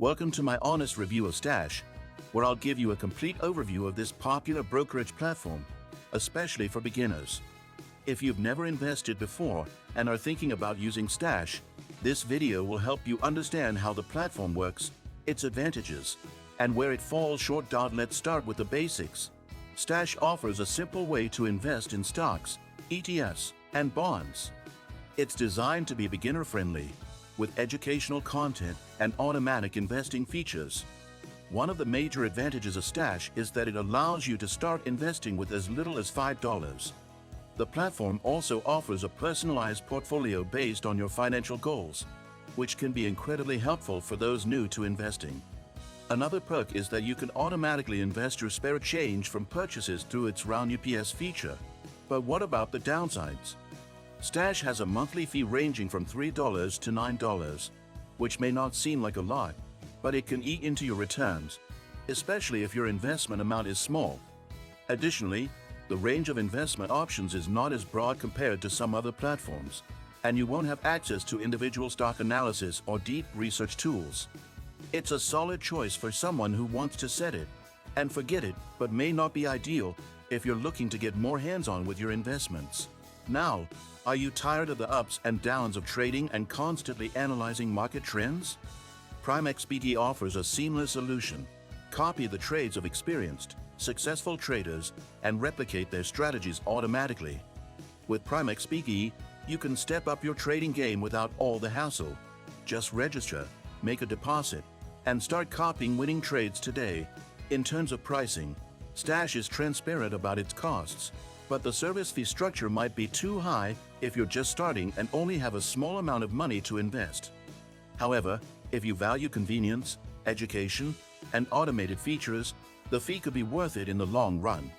Welcome to my honest review of Stash, where I'll give you a complete overview of this popular brokerage platform, especially for beginners. If you've never invested before and are thinking about using Stash, this video will help you understand how the platform works, its advantages, and where it falls short. Let's start with the basics. Stash offers a simple way to invest in stocks, ETFs, and bonds. It's designed to be beginner-friendly, with educational content and automatic investing features. One of the major advantages of Stash is that it allows you to start investing with as little as $5. The platform also offers a personalized portfolio based on your financial goals, which can be incredibly helpful for those new to investing. Another perk is that you can automatically invest your spare change from purchases through its Round UPS feature. But what about the downsides? Stash has a monthly fee ranging from $3 to $9, which may not seem like a lot, but it can eat into your returns, especially if your investment amount is small. Additionally, the range of investment options is not as broad compared to some other platforms, and you won't have access to individual stock analysis or deep research tools. It's a solid choice for someone who wants to set it and forget it, but may not be ideal if you're looking to get more hands-on with your investments. Now, are you tired of the ups and downs of trading and constantly analyzing market trends? PrimeXBT offers a seamless solution. Copy the trades of experienced, successful traders and replicate their strategies automatically. With PrimeXBT, you can step up your trading game without all the hassle. Just register, make a deposit, and start copying winning trades today. In terms of pricing, Stash is transparent about its costs, but the service fee structure might be too high if you're just starting and only have a small amount of money to invest. However, if you value convenience, education, and automated features, the fee could be worth it in the long run.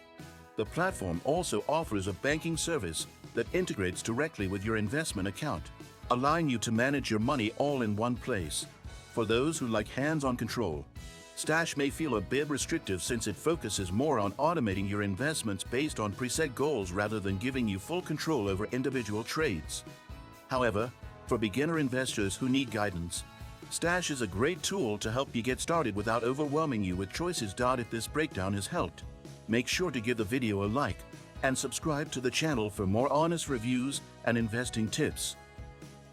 The platform also offers a banking service that integrates directly with your investment account, allowing you to manage your money all in one place. For those who like hands-on control, Stash may feel a bit restrictive since it focuses more on automating your investments based on preset goals rather than giving you full control over individual trades. However, for beginner investors who need guidance, Stash is a great tool to help you get started without overwhelming you with choices. If this breakdown has helped, make sure to give the video a like and subscribe to the channel for more honest reviews and investing tips.